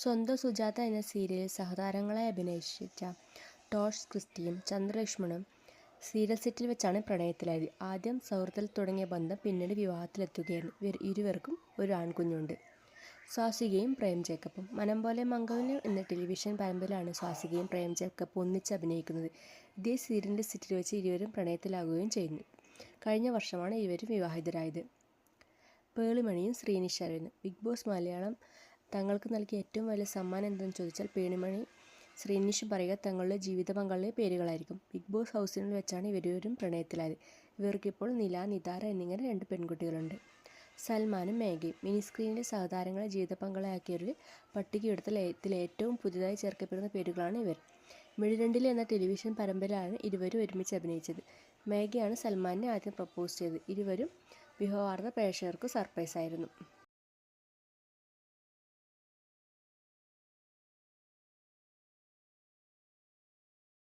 സ്വന്തം സുജാത എന്ന സീരിയലിൽ സഹതാരങ്ങളായി അഭിനയിച്ച ടോഷ് ക്രിസ്റ്റിയും ചന്ദ്രലക്ഷ്മണും സീരിയൽ സെറ്റിൽ വെച്ചാണ് പ്രണയത്തിലായത്. ആദ്യം സൗഹൃദത്തിൽ തുടങ്ങിയ ബന്ധം പിന്നീട് വിവാഹത്തിലെത്തുകയായിരുന്നു. ഇരുവർക്കും ഒരു ആൺകുഞ്ഞുണ്ട്. സ്വാസികയും പ്രേം ജേക്കബും. മനം പോലെ മംഗല്യം എന്ന ടെലിവിഷൻ പരമ്പരയിലാണ് സ്വാസികയും പ്രേം ജേക്കബും ഒന്നിച്ച് അഭിനയിക്കുന്നത്. ഇതേ സീരിയലിൻ്റെ സെറ്റിൽ വെച്ച് ഇരുവരും പ്രണയത്തിലാകുകയും ചെയ്യുന്നു. കഴിഞ്ഞ വർഷമാണ് ഇരുവരും വിവാഹിതരായത്. പേളിമണിയും ശ്രീനിഷ് അരവിന്ദും. ബിഗ് ബോസ് മലയാളം തങ്ങൾക്ക് നൽകിയ ഏറ്റവും വലിയ സമ്മാനം എന്തെന്ന് ചോദിച്ചാൽ പേളിമണി ശ്രീനിഷും പറയുക തങ്ങളുടെ ജീവിത പങ്കാളിയുടെ പേരുകളായിരിക്കും. ബിഗ് ബോസ് ഹൗസിനുള്ളിൽ വെച്ചാണ് ഇവരും പ്രണയത്തിലായത്. ഇവർക്കിപ്പോൾ നില, നിതാര എന്നിങ്ങനെ 2 പെൺകുട്ടികളുണ്ട്. സൽമാനും മേഘയും. മിനി സ്ക്രീനിലെ സഹതാരങ്ങളെ ജീവിത പങ്കാളിയാക്കിയവരിൽ പട്ടികയെടുത്താൽ ഏറ്റവും പുതിയതായി ചേർക്കപ്പെടുന്ന പേരുകളാണ് ഇവർ. മിഴിരണ്ടിൽ എന്ന ടെലിവിഷൻ പരമ്പരയിലാണ് ഇരുവരും ഒരുമിച്ച് അഭിനയിച്ചത്. മേഘയാണ് സൽമാനെ ആദ്യം പ്രപ്പോസ് ചെയ്തത്. ഇരുവരും വിവാഹവാർത്ത പ്രേക്ഷകർക്ക് സർപ്രൈസായിരുന്നു.